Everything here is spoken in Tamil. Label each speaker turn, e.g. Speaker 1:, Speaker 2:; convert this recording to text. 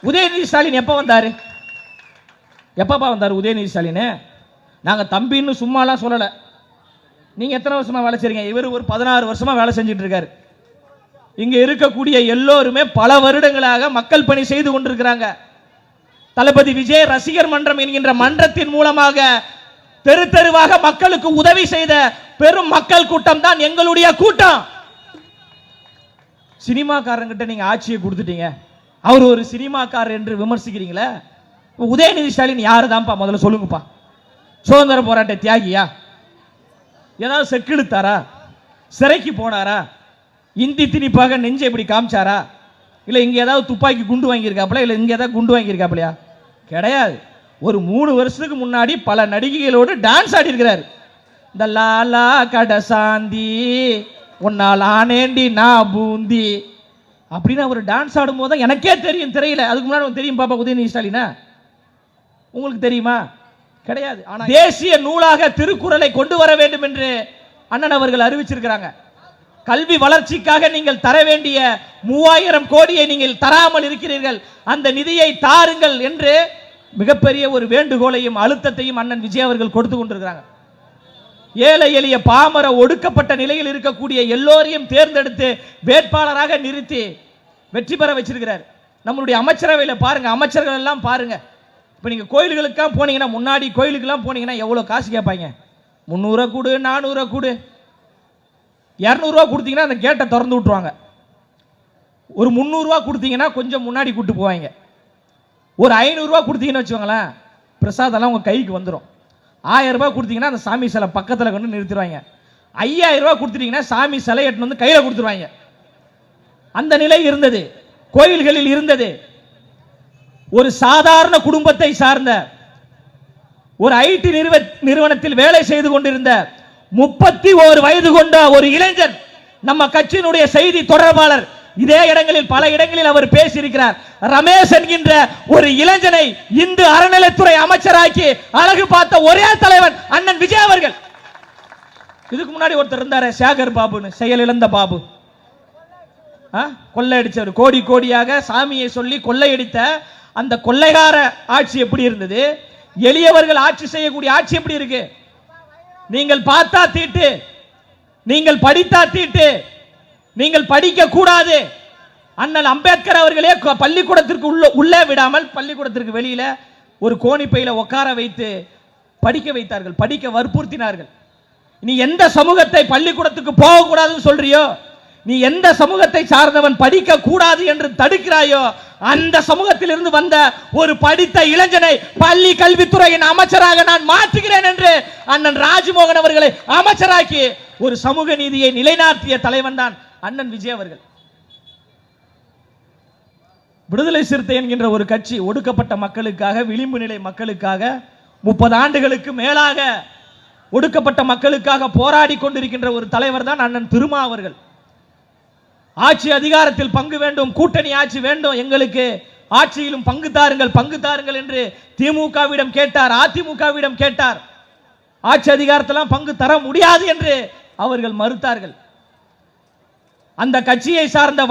Speaker 1: உதயநிதி ஸ்டாலின் எப்ப வந்தாரு? எப்பப்பா வந்தாரு உதயநிதி ஸ்டாலின்? நாங்க தம்பின்னு சும்மாலாம் சொல்லல. நீங்க எத்தனை வருஷமா வேலை செய்றீங்க? இவர் ஒரு 16 வருஷமா வேலை செஞ்சுட்டு இருக்காரு. இங்க இருக்கக்கூடிய எல்லோருமே பல வருடங்களாக மக்கள் பணி செய்து கொண்டிருக்கிறாங்க. தளபதி விஜய் ரசிகர் மன்றம் என்கின்ற மன்றத்தின் மூலமாக தெரு தெருவாக மக்களுக்கு உதவி செய்த பெரும் மக்கள் கூட்டம் தான் எங்களுடைய கூட்டம். சினிமாக்காரங்கிட்ட நீங்க ஆட்சியை கொடுத்துட்டீங்க, அவர் ஒரு சினிமாக்காரர் என்று விமர்சிக்கிறீங்களே. உதயநிதி ஸ்டாலின் யாரு தான்ப்பா முதல்ல சொல்லுங்கப்பா. சுதந்திர போராட்ட தியாகியா? ஏதாவது செக்கிழுத்தாரா? சிறைக்கு போனாரா? இந்தி திணிப்பாக நெஞ்சை இப்படி காமிச்சாரா? இல்ல இங்க ஏதாவது துப்பாக்கி குண்டு வாங்கியிருக்காப்ல? இல்ல இங்க ஏதாவது குண்டு வாங்கியிருக்காப்லையா? கிடையாது. ஒரு 3 வருஷத்துக்கு முன்னாடி பல நடிகைகளோடு டான்ஸ் ஆடி இருக்கிறார். இந்த லாலா கடசாந்தி உன்னால் ஆனேண்டி நான் பூந்தி அப்படின்னு அவர் டான்ஸ் ஆடும்போது தான் எனக்கே தெரியும் திரையில. அதுக்கு முன்னாடி தெரியும் பாப்பா உதயநிதி ஸ்டாலினா? உங்களுக்கு தெரியுமா? கிடையாது. ஆனா தேசிய நூலாக திருக்குறளை கொண்டு வர வேண்டும் என்று அண்ணன் அவர்கள் அறிவிச்சிருக்கிறாங்க. கல்வி வளர்ச்சிக்காக நீங்கள் தர வேண்டிய 3000 கோடியை நீங்கள் தராமல் இருக்கிறீர்கள், அந்த நிதியை தாருங்கள் என்று மிகப்பெரிய ஒரு வேண்டுகோளையும் அழுத்தத்தையும் அண்ணன் விஜய் அவர்கள் கொடுத்து கொண்டிருக்கிறாங்க. ஏழை எளிய பாமர ஒடுக்கப்பட்ட நிலையில் இருக்கக்கூடிய எல்லோரையும் தேர்ந்தெடுத்து வேட்பாளராக நிறுத்தி வெற்றி பெற வச்சிருக்கிறார். நம்மளுடைய அமைச்சரவையில் பாருங்க, அமைச்சர்கள் எல்லாம் பாருங்க. இப்ப நீங்க கோயில்களுக்கெல்லாம் போனீங்கன்னா, முன்னாடி கோயிலுக்கெல்லாம் போனீங்கன்னா எவ்வளவு காசு கேட்பாங்க? 300 கொடு, 400 கொடு, 200 ரூபா கொடுத்தீங்கன்னா அந்த கேட்டை திறந்து விட்டுருவாங்க. ஒரு 300 ரூபா கொடுத்தீங்கன்னா கொஞ்சம் முன்னாடி கூட்டு போவாங்க. ஒரு 500 ரூபா கொடுத்தீங்கன்னு வச்சுக்கோங்களேன், பிரசாதெல்லாம் உங்க கைக்கு வந்துடும். 1000 ரூபாய் கொடுத்தீங்கன்னா அந்த சாமி சிலை பக்கத்தில் கொண்டு நிறுத்திடுவாங்க. 5000 ரூபாய் கொடுத்துட்டீங்கன்னா சாமி சிலை எட்டு வந்து கையில கொடுத்துருவாங்க. அந்த நிலை இருந்தது, கோயில்களில் இருந்தது. ஒரு சாதாரண குடும்பத்தை சார்ந்த ஒரு ஐடி நிறுவனத்தில் வேலை செய்து கொண்டிருந்த 31 வயது கொண்ட ஒரு இளைஞன், நம்ம கட்சியினுடைய செய்தி தொடர்பாளர், இதே இடங்களில் பல இடங்களில் அவர் பேசியிருக்கிறார். ரமேஷ் என்கின்ற ஒரு இளைஞனை இந்து அறநிலைத்துறை அமைச்சராக்கி அழகு பார்த்த ஒரே தலைவன் அண்ணன் விஜய் அவர்கள். இதுக்கு முன்னாடி ஒருத்தர் இருந்தாரு சேகர் பாபுன்னு, செயல் இழந்த பாபு, கொள்ளையடிச்சவர். கோடி கோடியாக சாமியை சொல்லி கொள்ளையடித்த அந்த கொள்ளைகார ஆட்சி எப்படி இருந்தது? எளியவர்கள் ஆட்சி செய்யக்கூடிய ஆட்சி எப்படி இருக்கு? நீங்கள் பார்த்தா தீட்டு, நீங்கள் படித்தா தீட்டு, நீங்கள் படிக்க கூடாது. அண்ணல் அம்பேத்கர் அவர்களே பள்ளிக்கூடத்திற்கு உள்ளே விடாமல் பள்ளிக்கூடத்திற்கு வெளியில ஒரு கோணிப்பையில உட்கார வைத்து படிக்க வைத்தார்கள், படிக்க வற்புறுத்தினார்கள். நீ எந்த சமூகத்தை பள்ளிக்கூடத்துக்கு போக கூடாதுன்னு சொல்றியோ, நீ எந்த சமூகத்தை சார்ந்தவன் படிக்க கூடாது என்று தடுக்கிறாயோ, அந்த சமூகத்தில் இருந்து வந்த ஒரு படித்த இளைஞனை பள்ளி கல்வித்துறையின் அமைச்சராக நான் மாற்றுகிறேன் என்று அண்ணன் ராஜ்மோகன் அவர்களை அமைச்சராக்கி ஒரு சமூக நீதியை நிலைநாட்டிய தலைவன் தான் அண்ணன் விஜய் அவர்கள். விடுதலை சிறுத்தை என்கின்ற ஒரு கட்சி ஒடுக்கப்பட்ட மக்களுக்காக, விளிம்பு நிலை மக்களுக்காக 30 ஆண்டுகளுக்கு மேலாக ஒடுக்கப்பட்ட மக்களுக்காக போராடி கொண்டிருக்கின்ற ஒரு தலைவர் தான் அண்ணன் திருமா அவர்கள். ஆட்சி அதிகாரத்தில் பங்கு வேண்டும், கூட்டணி ஆட்சி வேண்டும், எங்களுக்கு ஆட்சியிலும் பங்கு தாருங்கள், பங்கு தாருங்கள் என்று திமுகவிடம் கேட்டார், அதிமுகவிடம் கேட்டார். ஆட்சி அதிகாரத்தெல்லாம் பங்கு தர முடியாது என்று அவர்கள் மறுத்தார்கள். அந்த கட்சியை சார்ந்த